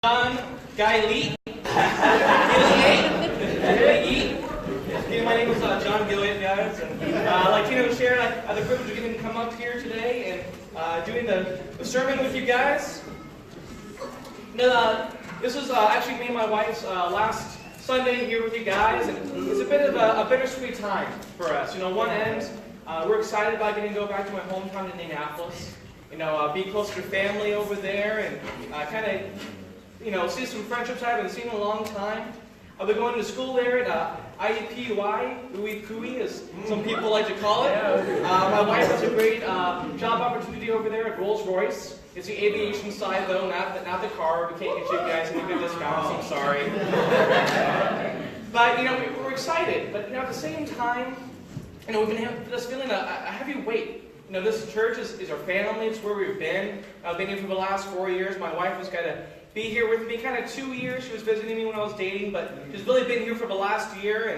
Gilyeat. Gilyeat. My name is John Gilyeat, guys. And like Tina shared, I had the privilege of getting to come up here today and doing the sermon with you guys. This was actually me and my wife's last Sunday here with you guys, and it's a bit of a bittersweet time for us. You know, one end, we're excited about getting to go back to my hometown in Indianapolis. You know, be closer to family over there, and kind of, see some friendships I haven't seen in a long time. I'll be going to school there at ICOC, as some people like to call it. My wife has a great job opportunity over there at Rolls-Royce. It's the aviation side, though, not the car. We can't get you guys any good discounts, I'm sorry. But, we're excited. But, at the same time, we've been having this feeling a heavy weight. This church is our family. It's where we've been. I've been here for the last 4 years. My wife was going to be here with me kind of 2 years. She was visiting me when I was dating, but she's really been here for the last year.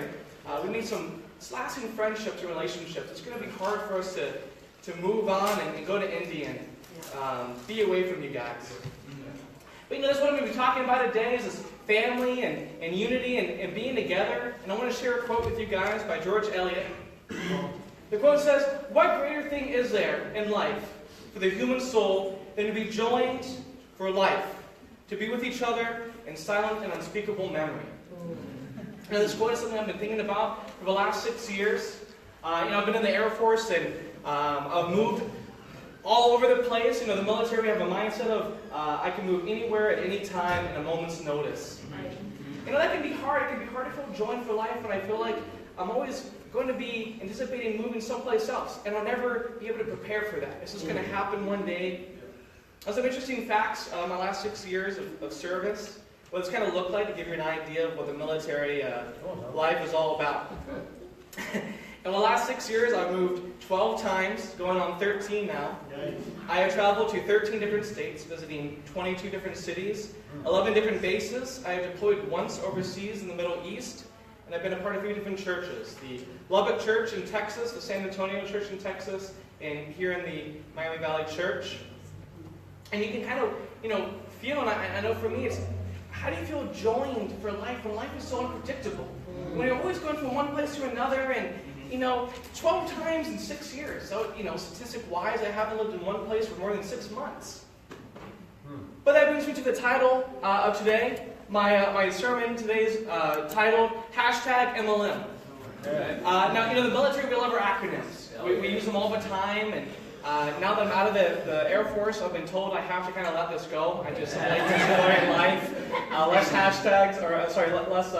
And we need some lasting friendships and relationships. It's going to be hard for us to move on and go to India and be away from you guys. But that's what I'm going to be talking about today is this family and unity and being together. And I want to share a quote with you guys by Gilyeat. The quote says, "What greater thing is there in life for the human soul than to be joined for life, to be with each other in silent and unspeakable memory?" This quote is something I've been thinking about for the last 6 years. I've been in the Air Force and I've moved all over the place. The military, we have a mindset of I can move anywhere at any time at a moment's notice. That can be hard. It can be hard to feel joined for life, and I feel like I'm always going to be anticipating moving someplace else, and I'll never be able to prepare for that. It's just going to happen one day. Some interesting facts my last 6 years of service, what it's kind of looked like to give you an idea of what the military life is all about. In the last 6 years, I've moved 12 times, going on 13 now. I have traveled to 13 different states, visiting 22 different cities, 11 different bases. I have deployed once overseas in the Middle East, and I've been a part of 3 different churches. The Lubbock Church in Texas, the San Antonio Church in Texas, and here in the Miami Valley Church. And you can kind of, feel, and I know for me, it's how do you feel joined for life when life is so unpredictable? When you're always going from one place to another, and 12 times in 6 years. So, statistic-wise, I haven't lived in one place for more than 6 months. But that brings me to the title of today. My sermon today is titled #MLM. Now, the military, we love our acronyms. We use them all the time, and now that I'm out of the Air Force, I've been told I have to kind of let this go. I just like to enjoy life. Less hashtags, less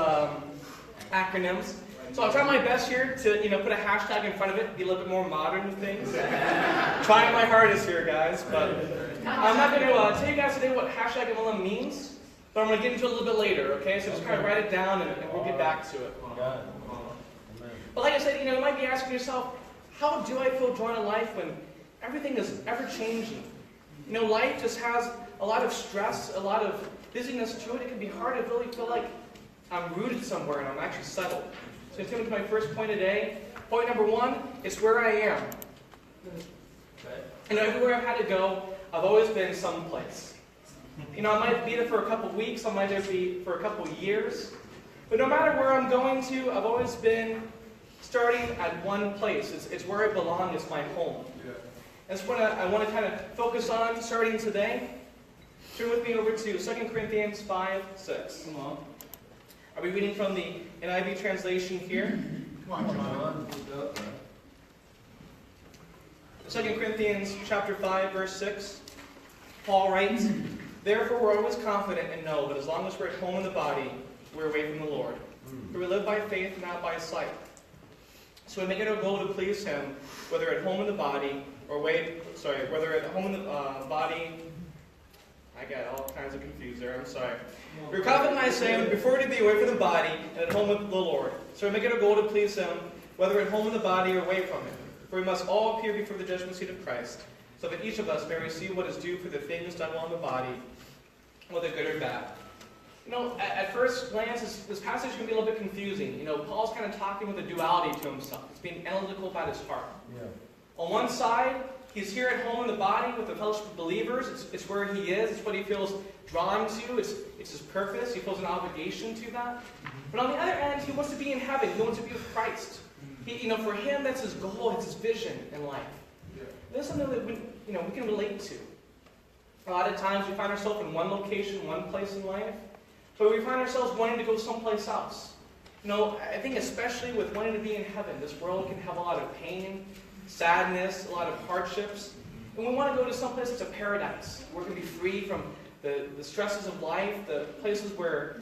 acronyms. So I'll try my best here to, put a hashtag in front of it, be a little bit more modern with things. Trying my hardest here, guys, but I'm not going to tell you guys today what #MLM means, but I'm going to get into it a little bit later, okay? So just kind of write it down, and we'll get back to it. But like I said, you might be asking yourself, how do I feel joined in life when everything is ever-changing? Life just has a lot of stress, a lot of busyness to it. It can be hard to really feel like I'm rooted somewhere and I'm actually settled. So I'm coming to my first point today. Point number 1, it's where I am. Everywhere I've had to go, I've always been someplace. I might be there for a couple weeks, I might be for a couple years. But no matter where I'm going to, I've always been starting at one place. It's where I belong, it's my home. That's what I want to kind of focus on starting today. Turn with me over to 2 Corinthians 5:6. Come on. Are we reading from the NIV translation here? Come on, John. 2 Corinthians chapter 5, verse 6. Paul writes, "Therefore we're always confident and know that as long as we're at home in the body, we're away from the Lord. For we live by faith, not by sight. So we make it our goal to please Him, whether at home in the body or whether at home in the body." I got all kinds of confused there, I'm sorry. "We're confident, I say, we prefer to be away from the body and at home with the Lord. So we make it our goal to please Him, whether at home in the body or away from Him. For we must all appear before the judgment seat of Christ, so that each of us may receive what is due for the things done while in the body, whether good or bad." At first glance, this passage can be a little bit confusing. Paul's kind of talking with a duality to himself. He's being analytical about his heart. Yeah. On one side, he's here at home in the body with the fellowship of believers. It's where he is. It's what he feels drawn to. It's his purpose. He feels an obligation to that. But on the other end, he wants to be in heaven. He wants to be with Christ. For him, that's his goal. It's his vision in life. That's something that we can relate to. A lot of times we find ourselves in one location, one place in life, but we find ourselves wanting to go someplace else. I think especially with wanting to be in heaven, this world can have a lot of pain, sadness, a lot of hardships. And we want to go to someplace that's a paradise, where we can be free from the stresses of life, the places where,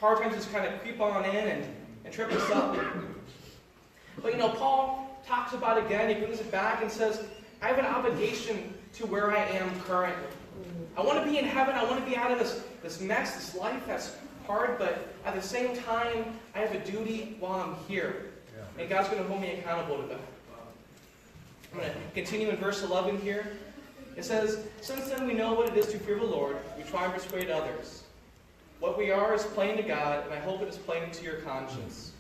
hard times just kind of creep on in and trip us up. But, Paul talks about it again. He brings it back and says, I have an obligation to where I am currently. I want to be in heaven. I want to be out of this mess, this life that's hard, but at the same time, I have a duty while I'm here. And God's going to hold me accountable to that. I'm going to continue in verse 11 here. It says, since then we know what it is to fear the Lord. We try and persuade others. What we are is plain to God, and I hope it is plain to your conscience.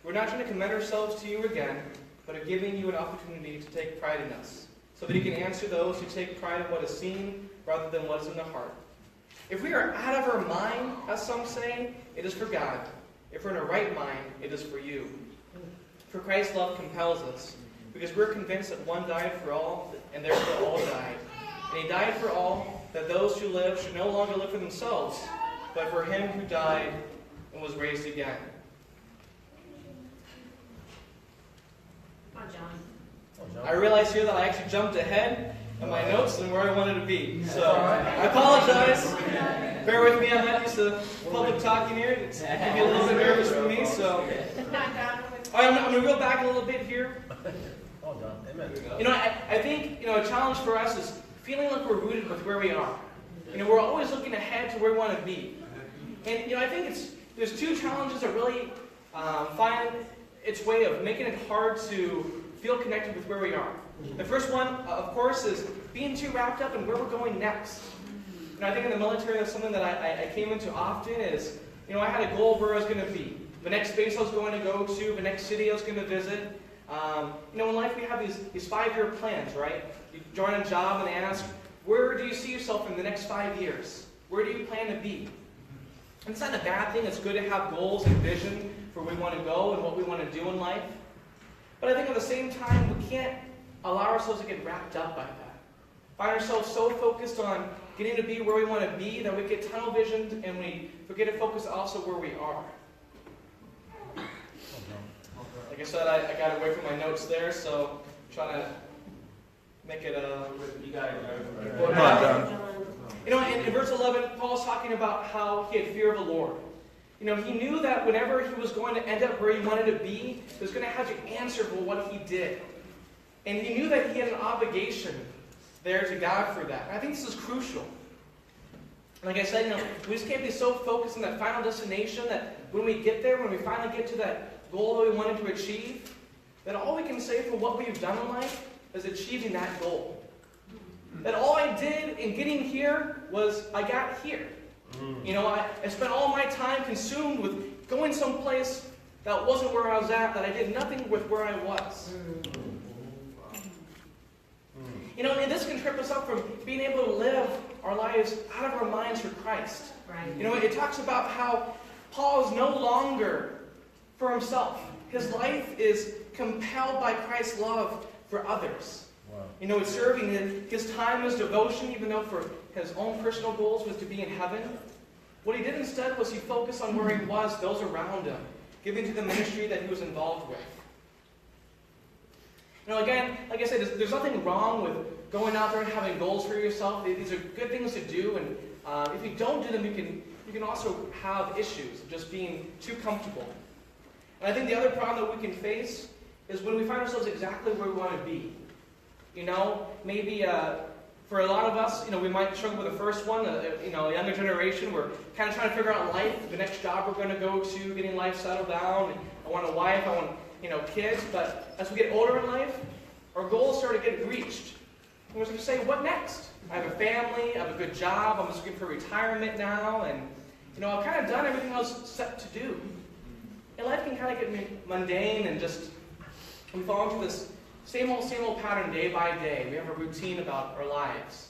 We're not trying to commend ourselves to you again, but are giving you an opportunity to take pride in us, so that you can answer those who take pride in what is seen rather than what is in the heart. If we are out of our mind, as some say, it is for God. If we're in our right mind, it is for you. For Christ's love compels us, because we're convinced that one died for all, and therefore all died. And he died for all, that those who live should no longer live for themselves, but for him who died and was raised again. Come on, John. I realize here that I actually jumped ahead in my notes than where I wanted to be. So I apologize. Bear with me, I'm not used to public talking here. It's can be a little bit nervous for me. So I'm going to reel back a little bit here. I think a challenge for us is feeling like we're rooted with where we are. We're always looking ahead to where we want to be. And I think there's two challenges that really find its way of making it hard to feel connected with where we are. The first one, of course, is being too wrapped up in where we're going next. I think in the military, that's something that I came into often is, I had a goal of where I was going to be. The next base I was going to go to, the next city I was going to visit. In life we have these 5-year plans, right? You join a job and they ask, where do you see yourself in the next 5 years? Where do you plan to be? And it's not a bad thing. It's good to have goals and vision for where we want to go and what we want to do in life. But I think at the same time, we can't allow ourselves to get wrapped up by that. Find ourselves so focused on getting to be where we want to be that we get tunnel visioned and we forget to focus also where we are. Like I said, I got away from my notes there, so I'm trying to make it you got it. In verse 11, Paul's talking about how he had fear of the Lord. He knew that whenever he was going to end up where he wanted to be, he was going to have to answer for what he did. And he knew that he had an obligation there to God for that. And I think this is crucial. Like I said, we just can't be so focused on that final destination that when we get there, when we finally get to that goal that we wanted to achieve, that all we can say for what we've done in life is achieving that goal. That all I did in getting here was I got here. I spent all my time consumed with going someplace that wasn't where I was at, that I did nothing with where I was. And this can trip us up from being able to live our lives out of our minds for Christ. Right. It talks about how Paul is no longer for himself. His life is compelled by Christ's love for others. Wow. It's serving his time, his devotion, even though for his own personal goals was to be in heaven. What he did instead was he focused on where he was, those around him, giving to the ministry that he was involved with. Again, like I said, there's nothing wrong with going out there and having goals for yourself. These are good things to do, and if you don't do them, you can also have issues of just being too comfortable. And I think the other problem that we can face is when we find ourselves exactly where we want to be. Maybe for a lot of us, we might struggle with the first one. A younger generation, we're kind of trying to figure out life, the next job we're going to go to, getting life settled down. I want a wife, I want kids. But as we get older in life, our goals start to get reached. And we're going to say, what next? I have a family, I have a good job, I'm just looking for retirement now, and I've kind of done everything I was set to do. And life can kind of get mundane and just, we fall into this same old pattern day by day. We have a routine about our lives.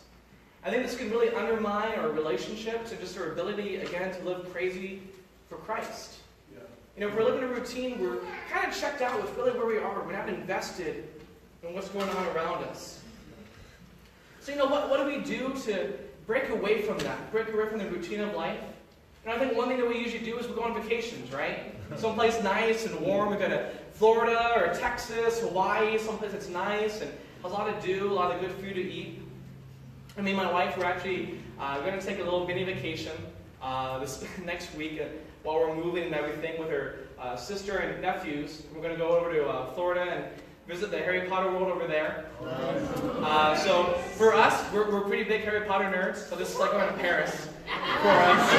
I think this can really undermine our relationships and just our ability, again, to live crazy for Christ. If we're living a routine, we're kind of checked out with really where we are. We're not invested in what's going on around us. So, what do we do to break away from that? Break away from the routine of life? And I think one thing that we usually do is we go on vacations, right? Someplace nice and warm. We go to Florida or Texas, Hawaii, someplace that's nice and has a lot to do, a lot of good food to eat. And me and my wife, we're actually going to take a little mini vacation this next week while we're moving and everything with her sister and nephews. We're going to go over to Florida and visit the Harry Potter world over there. So for us, we're pretty big Harry Potter nerds, so this is like going to Paris for us.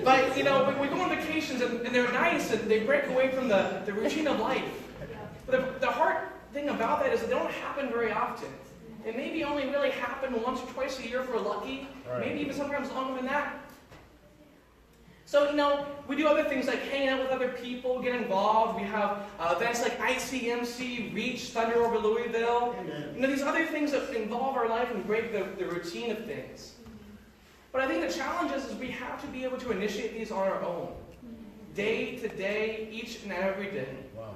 But, we go on vacations and they're nice and they break away from the routine of life. But the hard thing about that is that they don't happen very often. It maybe only really happen once or twice a year if we're lucky, maybe even sometimes longer than that. So, we do other things like hanging out with other people, get involved. We have events like ICOC, Reach, Thunder over Louisville. These other things that involve our life and break the routine of things. But I think the challenge is we have to be able to initiate these on our own. Day to day, each and every day. Wow.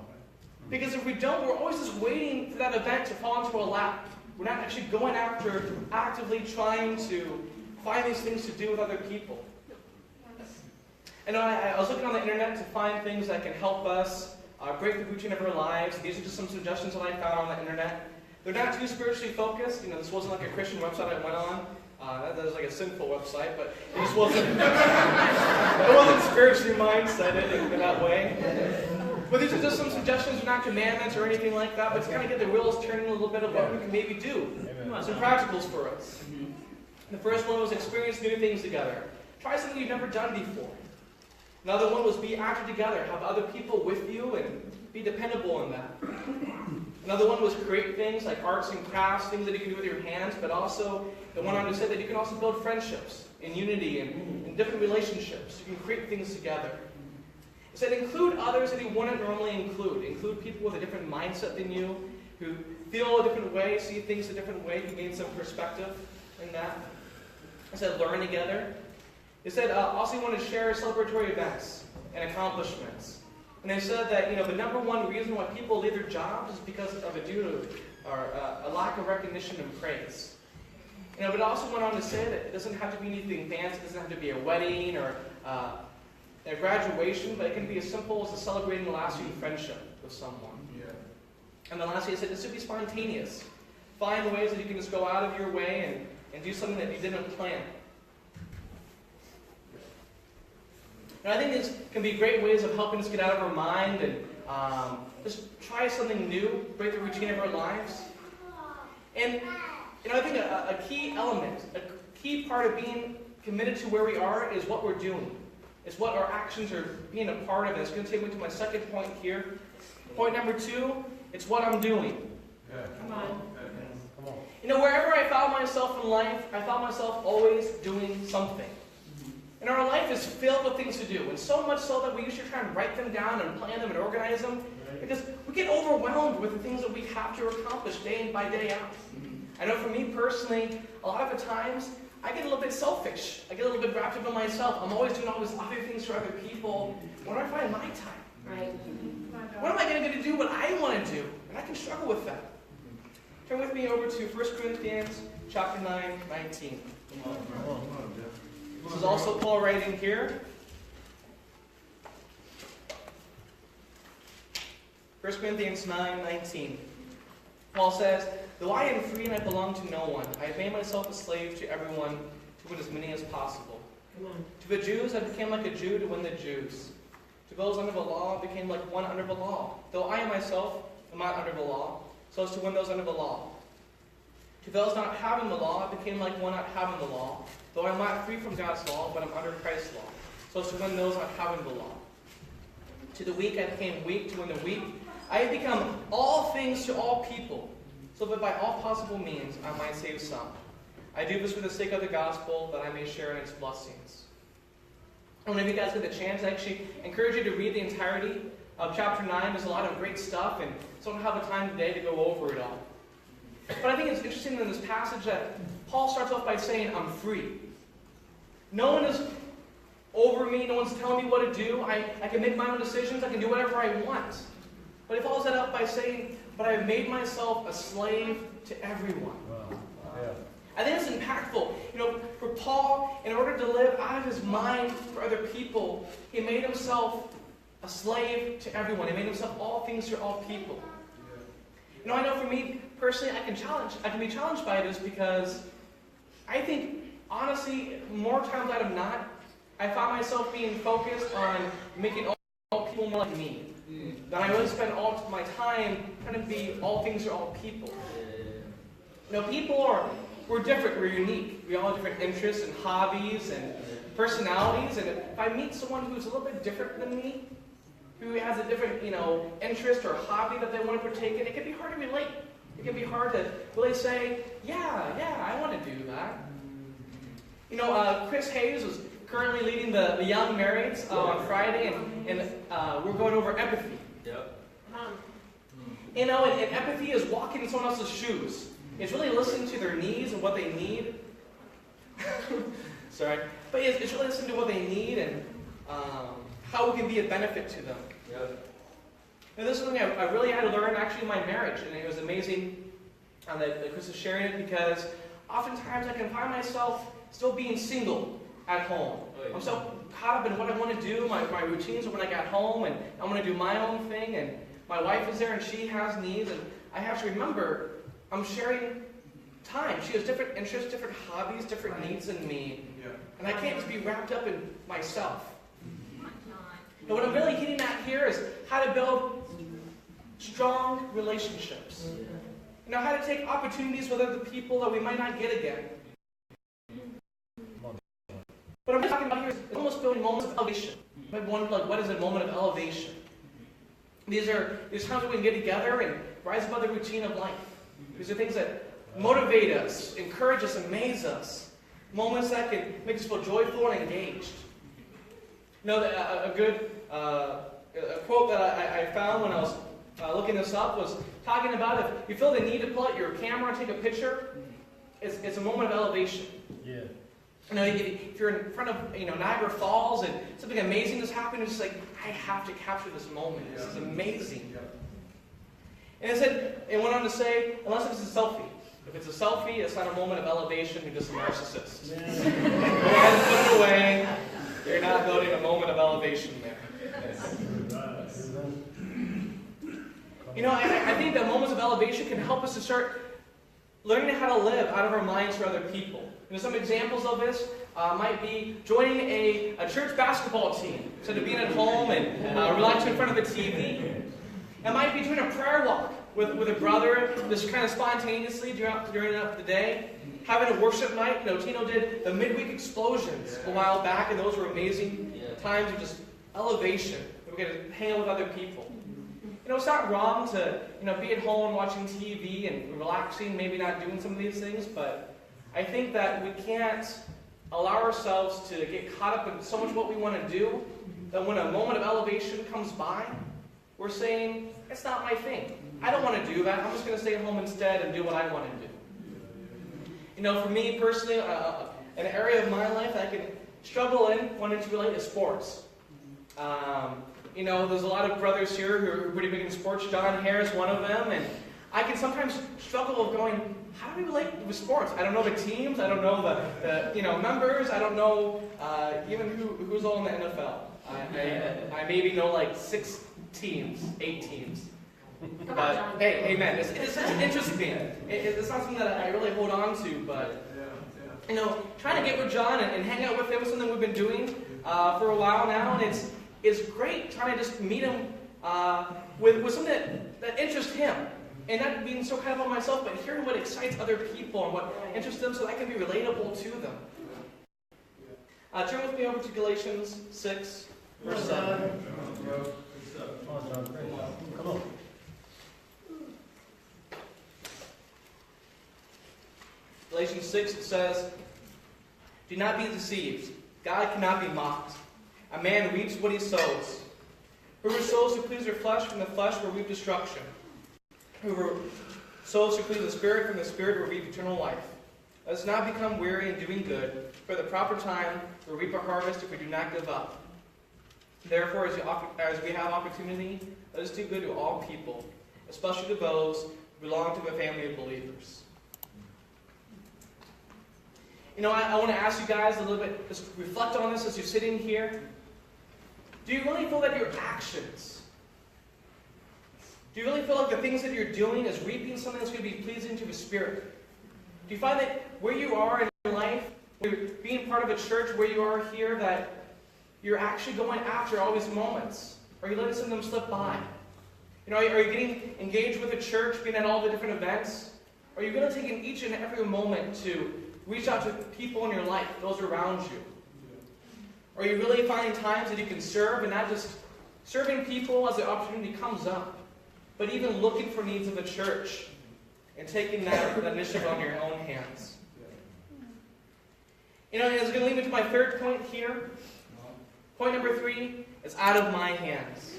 Because if we don't, we're always just waiting for that event to fall into our lap. We're not actually going after, actively trying to find these things to do with other people. And I was looking on the internet to find things that can help us break the routine of our lives. These are just some suggestions that I found on the internet. They're not too spiritually focused. This wasn't like a Christian website I went on. That was like a sinful website, but it just wasn't. It wasn't spiritually mindseted in that way. But these are just some suggestions. They're not commandments or anything like that, but to kind of get the wheels turning a little bit of what we can maybe do. Some practicals for us. The first one was experience new things together. Try something you've never done before. Another one was be active together. Have other people with you and be dependable in that. Another one was create things like arts and crafts, things that you can do with your hands, but also it went on to say that you can also build friendships and unity and different relationships. You can create things together. It said include others that you wouldn't normally include. Include people with a different mindset than you, who feel a different way, see things a different way. You gain some perspective in that. It said learn together. It said also you want to share celebratory events and accomplishments. And they said that the number one reason why people leave their jobs is because of a lack of recognition and praise. But it also went on to say that it doesn't have to be anything fancy. It doesn't have to be a wedding or a graduation, but it can be as simple as celebrating a lasting friendship with someone. Yeah. And then lastly, it said this should be spontaneous. Find ways that you can just go out of your way and do something that you didn't plan. And I think these can be great ways of helping us get out of our mind and just try something new, break the routine of our lives. And I think a key element, a key part of being committed to where we are is what we're doing. It's what our actions are being a part of. And it's going to take me to my second point here. Point number 2, it's what I'm doing. Yeah. Come on. Wherever I found myself in life, I found myself always doing something. And our life is filled with things to do. And so much so that we usually try and write them down and plan them and organize them. Because we get overwhelmed with the things that we have to accomplish day in by day out. I know for me personally, a lot of the times, I get a little bit selfish. I get a little bit wrapped up in myself. I'm always doing all these other things for other people. Where do I find my time? Right. When am I going to get to do what I want to do? And I can struggle with that. Turn with me over to 1 Corinthians chapter 9, 19. This is also Paul writing here. 1 Corinthians 9, 19. Paul says, though I am free and I belong to no one, I have made myself a slave to everyone, to win as many as possible. To the Jews, I became like a Jew to win the Jews. To those under the law, I became like one under the law. Though I myself am not under the law, so as to win those under the law. To those not having the law, I became like one not having the law. Though I am not free from God's law, but I'm under Christ's law, so as to win those not having the law. To the weak I became weak to win the weak. I have become all things to all people, so that by all possible means I might save some. I do this for the sake of the gospel, that I may share in its blessings. And whenever you guys get the chance, I actually encourage you to read the entirety of chapter 9. There's a lot of great stuff, and so I don't have the time today to go over it all. But I think it's interesting in this passage that Paul starts off by saying, I'm free. No one is over me. No one's telling me what to do. I can make my own decisions. I can do whatever I want. But he follows that up by saying, but I have made myself a slave to everyone. Wow. Yeah. I think it's impactful. For Paul, in order to live out of his mind for other people, he made himself a slave to everyone. He made himself all things to all people. I know for me, personally, I can be challenged by this because I think, honestly, more times out of not, I find myself being focused on making all people more like me. That I really spend all my time trying to be all things to all people. We're different, we're unique. We all have different interests and hobbies and personalities. And if I meet someone who's a little bit different than me, who has a different, interest or hobby that they want to partake in, it can be hard to relate. It can be hard to really say, yeah, I want to do that. Chris Hayes was currently leading the Young Marrieds on Friday, and we're going over empathy. Yep. And empathy is walking in someone else's shoes. It's really listening to their needs and what they need. Sorry. But it's really listening to what they need and how we can be a benefit to them. Yep. And this is something I really had to learn actually in my marriage. And it was amazing that Chris is sharing it because oftentimes I can find myself still being single at home. Oh, yeah. I'm so caught up in what I want to do, my routines of when I got home, and I want to do my own thing, and my wife is there and she has needs, and I have to remember I'm sharing time. She has different interests, different hobbies, different needs than me. Yeah. And I can't just be wrapped up in myself. And what I'm really getting at here is how to build strong relationships. How to take opportunities with other people that we might not get again. What I'm talking about here is almost building moments of elevation. You might wonder, what is a moment of elevation? These times when we can get together and rise above the routine of life. These are things that motivate us, encourage us, amaze us. Moments that can make us feel joyful and engaged. A good quote that I found when I was looking this up was talking about if you feel the need to pull out your camera and take a picture, it's a moment of elevation. Yeah. If you're in front of Niagara Falls and something amazing is happening, it's just like, I have to capture this moment. This is amazing. Yeah. And it went on to say, unless it's a selfie. If it's a selfie, it's not a moment of elevation, you're just a narcissist. Go ahead and put it away. You're not building a moment of elevation there. I think that moments of elevation can help us to start learning how to live out of our minds for other people. Some examples of this might be joining a church basketball team instead of being at home and relaxing in front of the TV. It might be doing a prayer walk with a brother, just kind of spontaneously during the day. Having a worship night. Tino did the midweek explosions a while back, and those were amazing times of just elevation. We get to hang out with other people. It's not wrong to be at home watching TV and relaxing, maybe not doing some of these things, but I think that we can't allow ourselves to get caught up in so much what we want to do that when a moment of elevation comes by, we're saying, it's not my thing. I don't want to do that. I'm just going to stay at home instead and do what I want to do. For me personally, an area of my life that I can struggle in wanting to relate to sports. There's a lot of brothers here who are pretty big in sports. John Harris, one of them, and I can sometimes struggle with going, how do we relate with sports? I don't know the teams. I don't know the members. I don't know even who's all in the NFL. I maybe know 6 teams, 8 teams. But hey, amen. It's interesting. It's not something that I really hold on to, but trying to get with John and hang out with him is something we've been doing for a while now, and it's great trying to just meet him with something that interests him. And not being so kind of on myself, but hearing what excites other people and what interests them so that I can be relatable to them. Turn with me over to Galatians 6, verse 7. Come on. Galatians 6 says, do not be deceived. God cannot be mocked. A man reaps what he sows. Whoever sows to please their flesh, from the flesh will reap destruction. Whoever Souls who please the Spirit from the Spirit will reap eternal life. Let us not become weary in doing good, for at the proper time we will reap a harvest if we do not give up. Therefore, as we have opportunity, let us do good to all people, especially to those who belong to the family of believers. I want to ask you guys a little bit, just reflect on this as you're sitting here. Do you really feel that your actions, do you really feel like the things that you're doing is reaping something that's going to be pleasing to the Spirit? Do you find that where you are in your life, being part of a church where you are here, that you're actually going after all these moments? Are you letting some of them slip by? Are you getting engaged with the church, being at all the different events? Are you going to take in each and every moment to reach out to people in your life, those around you? Are you really finding times that you can serve, and not just serving people as the opportunity comes up, but even looking for needs of the church and taking that initiative on your own hands? It's going to lead me to my third point here. Point number 3 is out of my hands.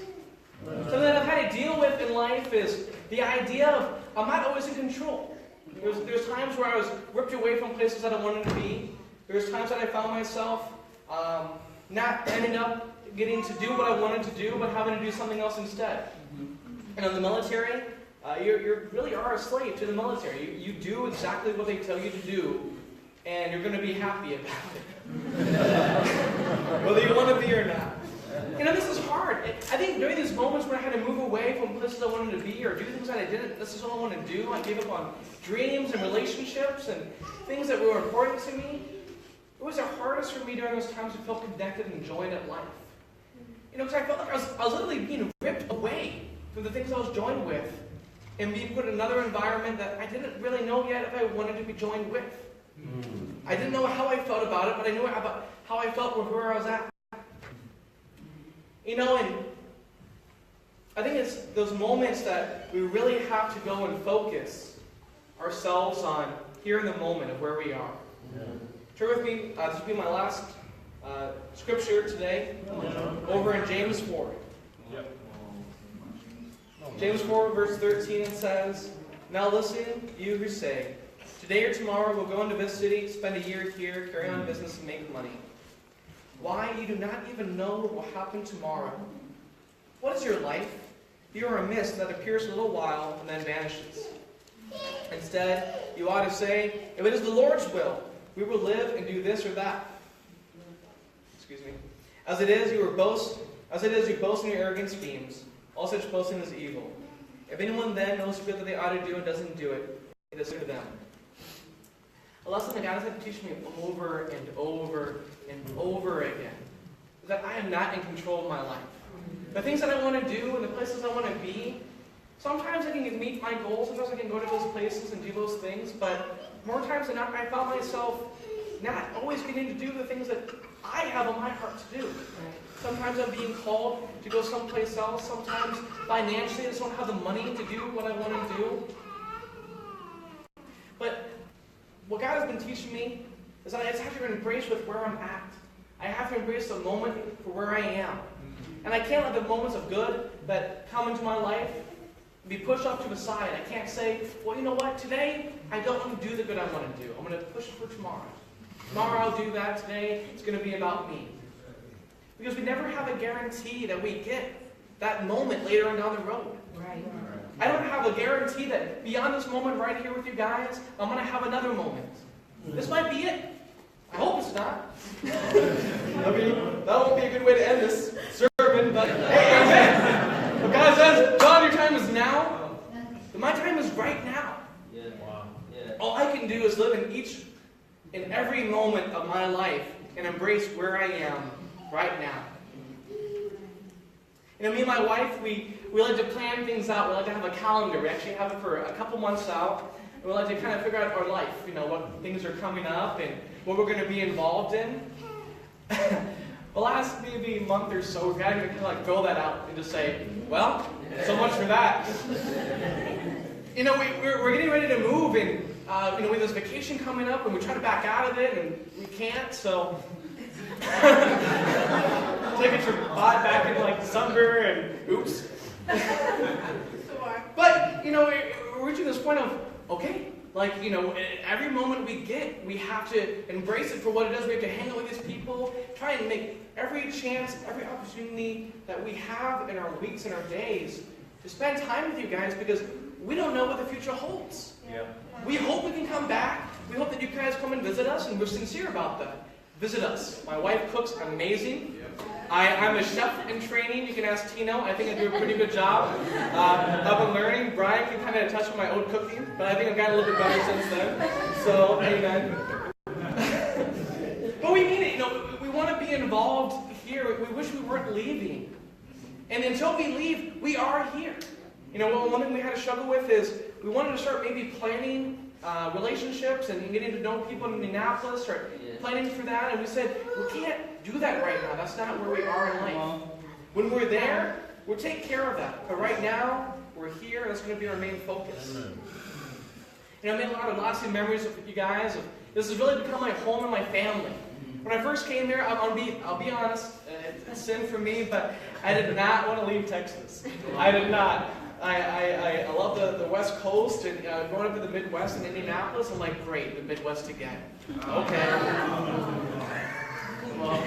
Something that I've had to deal with in life is the idea of I'm not always in control. There's times where I was ripped away from places that I wanted to be. There's times that I found myself not ending up getting to do what I wanted to do, but having to do something else instead. And in the military, you really are a slave to the military. You do exactly what they tell you to do, and you're going to be happy about it. Whether you want to be or not. This is hard. I think during these moments when I had to move away from places I wanted to be or do things that I didn't necessarily want to do, I gave up on dreams and relationships and things that were important to me. It was the hardest for me during those times to feel connected and joined at life. Because I felt like I was literally being ripped away from the things I was joined with and being put in another environment that I didn't really know yet if I wanted to be joined with. I didn't know how I felt about it, but I knew about how I felt with where I was at. And I think it's those moments that we really have to go and focus ourselves on here in the moment of where we are. Yeah. Turn with me, this will be my last scripture today, over in James 4. Yep. James 4, verse 13, it says, "Now listen, you who say, 'Today or tomorrow we'll go into this city, spend a year here, carry on business, and make money.' Why, you do not even know what will happen tomorrow. What is your life? You are a mist that appears a little while and then vanishes. Instead, you ought to say, 'If it is the Lord's will, we will live and do this or that.' Excuse me. As it is, you boast in your arrogant schemes. All such boasting is evil. If anyone then knows good that they ought to do and doesn't do it, it is to them." A lesson that God has had to teach me over and over and over again is that I am not in control of my life. The things that I want to do and the places I want to be, sometimes I can meet my goals, sometimes I can go to those places and do those things, but more times than not, I found myself not always getting to do the things that I have on my heart to do. Sometimes I'm being called to go someplace else. Sometimes financially I just don't have the money to do what I want to do. But what God has been teaching me is that I just have to embrace with where I'm at. I have to embrace the moment for where I am. And I can't let the moments of good that come into my life be pushed off to the side. I can't say, well, you know what, today I don't want to do the good I want to do. I'm going to push it for tomorrow. Tomorrow I'll do that. Today it's going to be about me. Because we never have a guarantee that we get that moment later on down the road. Right. I don't have a guarantee that beyond this moment right here with you guys, I'm going to have another moment. This might be it. I hope it's not. I mean, that won't be a good way to end this sermon, but hey, amen. But God says, John, your time is now. But my time is right now. Yeah. Wow. Yeah. All I can do is live in every moment of my life and embrace where I am right now. Me and my wife, we like to plan things out. We like to have a calendar. We actually have it for a couple months out. And we like to kind of figure out our life, what things are coming up and what we're going to be involved in. The last maybe month or so, we've got to kind of throw that out and just say, well, so much for that. We're getting ready to move, and we have this vacation coming up, and we try to back out of it, and we can't, so tickets are bought back in December, and oops. But we're we're reaching this point of, okay, like, every moment we get, we have to embrace it for what it is. We have to hang out with these people, try and make every chance, every opportunity that we have in our weeks and our days to spend time with you guys, because we don't know what the future holds. Yeah. We hope we can come back. We hope that you guys come and visit us, and we're sincere about that. Visit us. My wife cooks amazing. I'm a chef in training. You can ask Tino. I think I do a pretty good job. I've been learning. Brian can kind of touch on my own cooking, but I think I've gotten a little bit better since then. So, amen. But we mean it. We want to be involved here. We wish we weren't leaving. And until we leave, we are here. One thing we had to struggle with is we wanted to start maybe planning relationships and getting to know people in Indianapolis, or planning for that, and we said, we can't do that right now. That's not where we are in life. When we're there, we'll take care of that. But right now, we're here, and that's going to be our main focus. I made a lot of lasting memories with you guys. This has really become my home and my family. When I first came here, I'll be honest, it's sin for me, but I did not want to leave Texas. I did not. I love the West Coast, and growing up in the Midwest in Indianapolis, I'm like, great, the Midwest again. Okay. Well,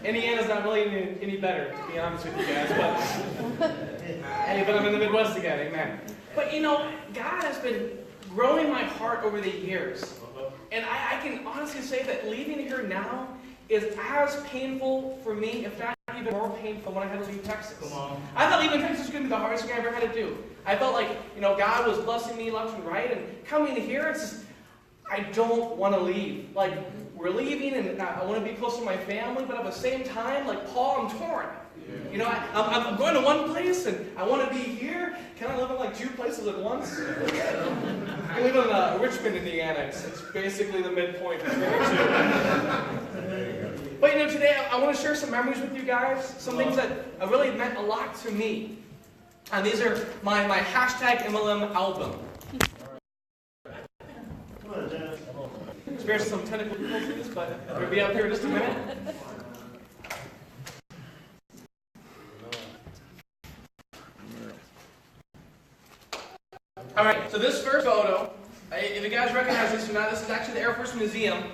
Indiana's not really any better, to be honest with you guys, but hey, but I'm in the Midwest again, amen. But God has been growing my heart over the years. And I can honestly say that leaving here now is as painful for me, if not even more painful, when I had to leave Texas. I thought leaving Texas was going to be the hardest thing I ever had to do. I felt like, God was blessing me left and right, and coming here, it's just, I don't want to leave. Like, we're leaving, and I want to be close to my family, but at the same time, like Paul, I'm torn. I'm going to one place, and I want to be here. Can I live in like two places at once? I live in Richmond, Indiana. It's basically the midpoint between the two. But today I want to share some memories with you guys, some things that really meant a lot to me. And these are my hashtag MLM album. Experiencing some technical difficulties, but we'll be up here in just a minute. Alright, so this first photo, if you guys recognize this or not, this is actually the Air Force Museum.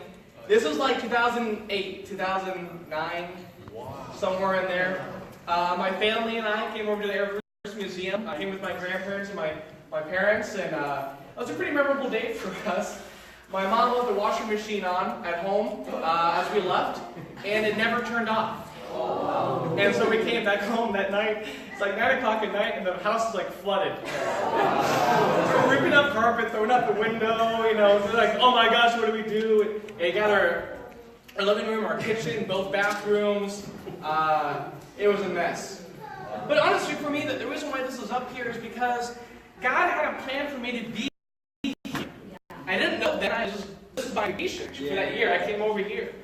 This is like 2008, 2009, somewhere in there. My family and I came over to the Air Force Museum. I came with my grandparents and my parents, and it was a pretty memorable day for us. My mom left the washing machine on at home as we left, and it never turned off. And so we came back home that night. It's like 9 o'clock at night, and the house is like flooded. So we're ripping up carpet, throwing out the window, We're like, oh my gosh, what do we do? And we got our living room, our kitchen, both bathrooms. It was a mess. But honestly, for me, the reason why this is up here is because God had a plan for me to be here. I didn't know that. This is my vacation for that year. I came over here.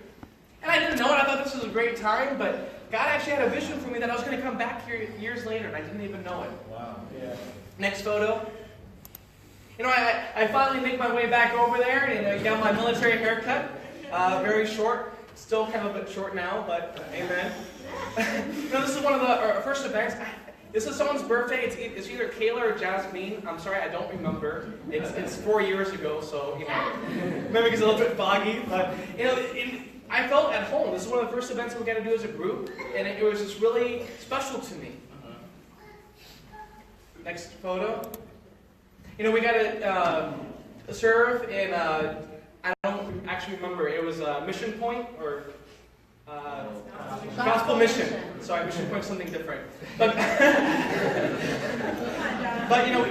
And I didn't know it. I thought this was a great time, but God actually had a vision for me that I was going to come back here years later, and I didn't even know it. Wow. Yeah. Next photo. I finally make my way back over there, and got my military haircut. Very short. Still kind of a bit short now, but amen. This is one of the first events. This is someone's birthday. It's either Kayla or Jasmine. I'm sorry, I don't remember. It's 4 years ago, so maybe it's a little bit foggy, but I felt at home. This is one of the first events we got to do as a group, and it was just really special to me. Next photo. We got to serve in, I don't actually remember, it was Mission Point, or Gospel Mission. Sorry, Mission Point, something different. But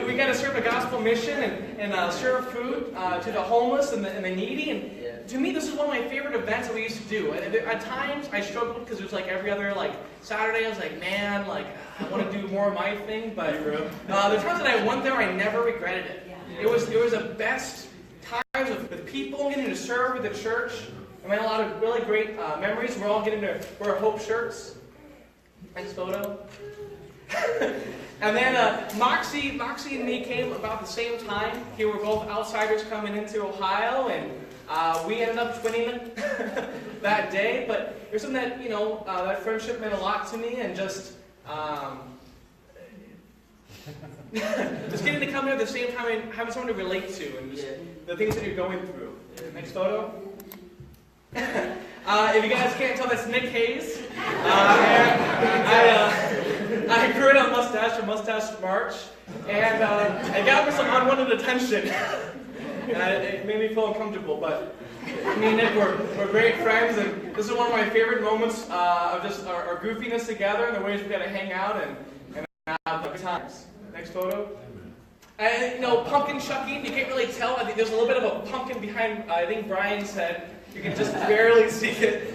we got to serve a gospel mission and serve food to the homeless and the needy. And to me, this is one of my favorite events that we used to do. At times, I struggled because it was like every other Saturday. I was like, man, I want to do more of my thing. But the times that I went there, I never regretted it. It was the best times with people, getting to serve with the church. I made a lot of really great memories. We're all getting to wear Hope shirts. Next photo. And then Moxie and me came about the same time. We were both outsiders coming into Ohio, and we ended up twinning it that day. But it was something that, that friendship meant a lot to me, and just just getting to come here at the same time and having someone to relate to and just the things that you're going through. Next photo. If you guys can't tell, that's Nick Hayes. I grew it on mustache or mustache March, and it got me some unwanted attention. It made me feel uncomfortable, but me and Nick we're great friends, and this is one of my favorite moments of just our goofiness together and the ways we got to hang out and have good times. Next photo. And pumpkin shucking, you can't really tell. I think there's a little bit of a pumpkin behind, I think, Brian's head. You can just barely see it.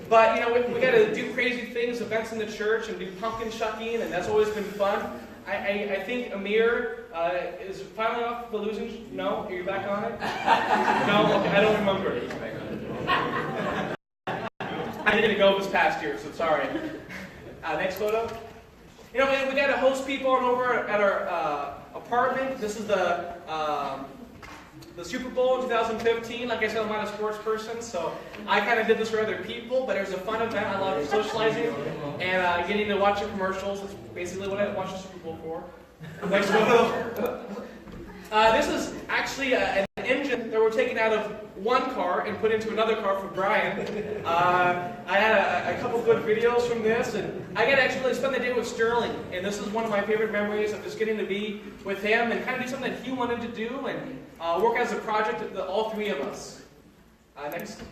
But, we got to do crazy things, events in the church, and do pumpkin shucking, and that's always been fun. I think Amir is finally off the losing. No? Are you back on it? No? Okay, I don't remember. I didn't go this past year, so sorry. Next photo. We got to host people over at our apartment. This is the Super Bowl in 2015. Like I said, I'm not a sports person, so I kind of did this for other people, but it was a fun event. I love socializing and getting to watch the commercials. That's basically what I watch the Super Bowl for. Next photo. This is actually an engine that we're taking out of one car and put into another car for Brian. I had a couple good videos from this, and I got to actually spend the day with Sterling, and this is one of my favorite memories of just getting to be with him and kind of do something that he wanted to do and work as a project, all three of us. Next.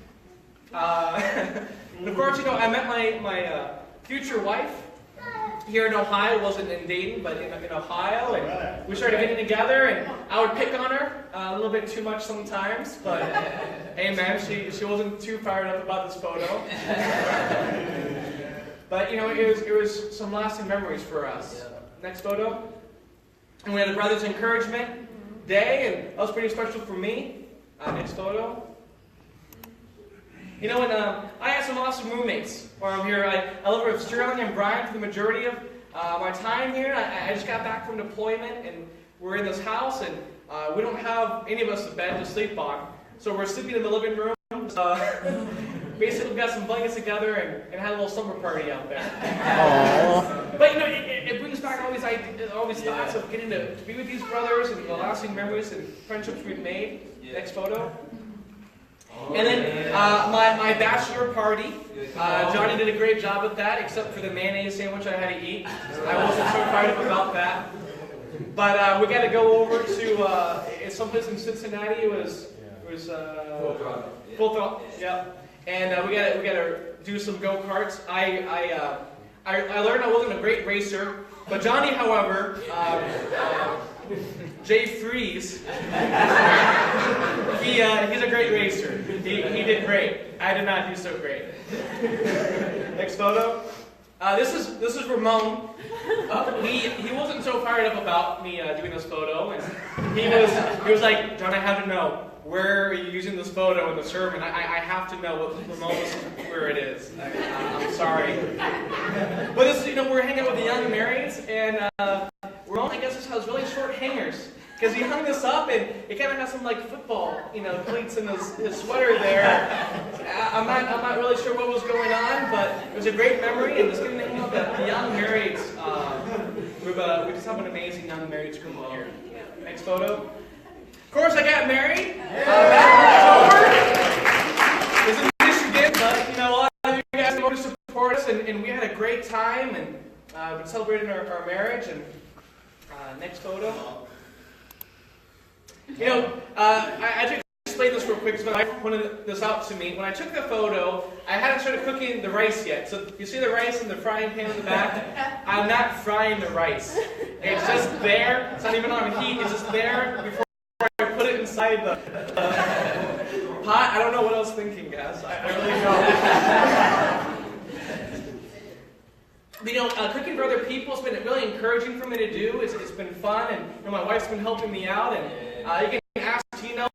And of course, I met my future wife here in Ohio. It wasn't in Dayton, but in Ohio, and we started getting together, and I would pick on her a little bit too much sometimes, but hey man, she wasn't too fired up about this photo. But it was some lasting memories for us. Next photo. And we had a Brothers Encouragement Day, and that was pretty special for me. Next photo. And I had some awesome roommates while I'm here. I lived with Sterling and Brian for the majority of my time here. I just got back from deployment, and we're in this house, and we don't have any of us a bed to sleep on. So we're sleeping in the living room. Basically, we got some blankets together and had a little summer party out there. Aww. But it brings back all these thoughts of getting to be with these brothers and the lasting memories and friendships we've made. Next photo. And then my bachelor party, Johnny did a great job with that, except for the mayonnaise sandwich I had to eat. I wasn't so fired up about that. But we got to go over to someplace in Cincinnati. It was Full Throttle. Yeah. And we got to do some go-karts. I learned I wasn't a great racer, but Johnny, however, Jay Freeze, he's a great racer. He did great. I did not do so great. Next photo. This is Ramon. He wasn't so fired up about me doing this photo, and he was like, John, I have to know, where are you using this photo in the sermon? I have to know what Ramon where it is. I'm sorry. But this, we're hanging out with the young marrieds, and Ramon, I guess, just has really short hangers. Because he hung this up, and it kind of has some football, cleats in his sweater there. I'm not really sure what was going on, but it was a great memory, and just getting to hang out with the young marrieds. We just have an amazing young marrieds group here. Next photo. Of course, I got married back in October. It's in Michigan, but a lot of you guys came over to support us, and we had a great time, and we celebrated our marriage. And next photo. I took to explain this real quick because my wife pointed this out to me. When I took the photo, I hadn't started cooking the rice yet. So you see the rice in the frying pan in the back? I'm not frying the rice. It's just there. It's not even on heat. It's just there before I put it inside the pot. I don't know what I was thinking, guys. I really don't. Cooking for other people has been really encouraging for me to do. It's been fun, and my wife's been helping me out. And you can ask Tino.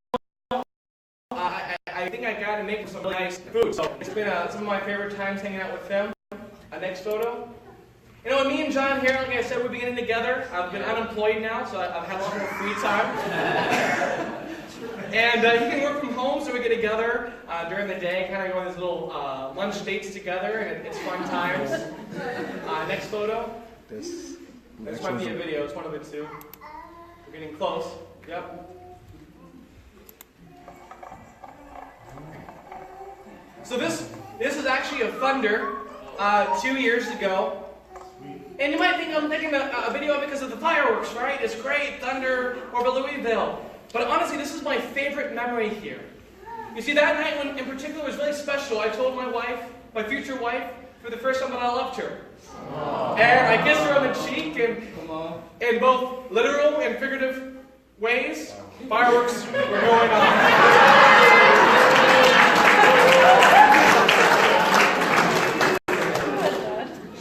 I think I got to make some really nice food. So it's been some of my favorite times hanging out with them. Next photo. Me and John here, like I said, we're beginning together. I've been unemployed now, so I've had a lot more free time. And he can work from home, so we get together during the day, kind of go on these little lunch dates together, and it's fun times. Next photo. This might be a video. It's one of it too. We're getting close. Yep. So this is actually a Thunder 2 years ago. And you might think I'm taking a video because of the fireworks, right? It's great, Thunder over Louisville. But honestly, this is my favorite memory here. You see, that night when, in particular, was really special. I told my wife, my future wife, for the first time that I loved her. Aww. And I kissed her on the cheek, and in both literal and figurative ways, fireworks were going on.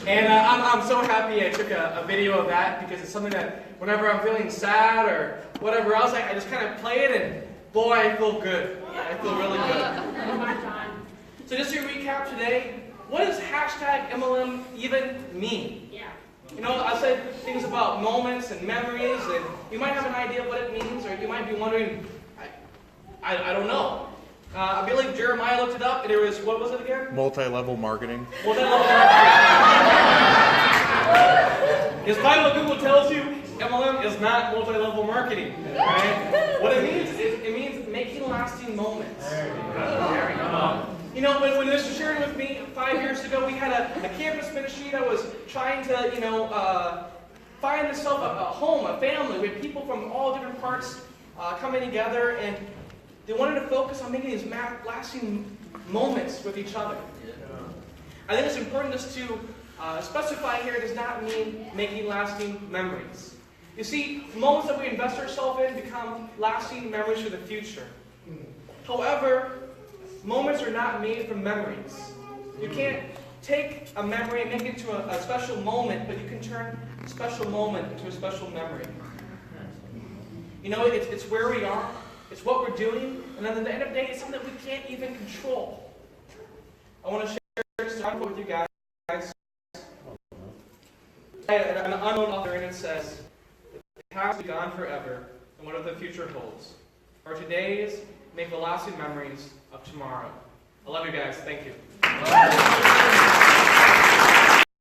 And I'm so happy I took a video of that, because it's something that whenever I'm feeling sad or whatever else, I just kind of play it, and boy, I feel good. I feel really good. So just to recap today, what does hashtag MLM even mean? Yeah. You know, I said things about moments and memories, and you might have an idea of what it means, or you might be wondering, I don't know. I believe Jeremiah looked it up, and it was, what was it again? Multi-level marketing. Multi-level marketing. As Bible Google tells you, MLM is not multi-level marketing. Right? What it means is, it means making lasting moments. There we go. You know, when this was sharing with me 5 years ago, we had a campus ministry that was trying to, find itself a home, a family, with people from all different parts coming together, and they wanted to focus on making these lasting moments with each other. I think it's important just to specify here, it does not mean making lasting memories. You see, moments that we invest ourselves in become lasting memories for the future. However, moments are not made from memories. You can't take a memory and make it into a special moment, but you can turn a special moment into a special memory. You know, it's where we are, it's what we're doing, and then at the end of the day, it's something that we can't even control. I want to share this with you guys. An unknown author, and it says, "The past is gone forever, and what the future holds. Our todays make the lasting memories of tomorrow." I love you guys. Thank you.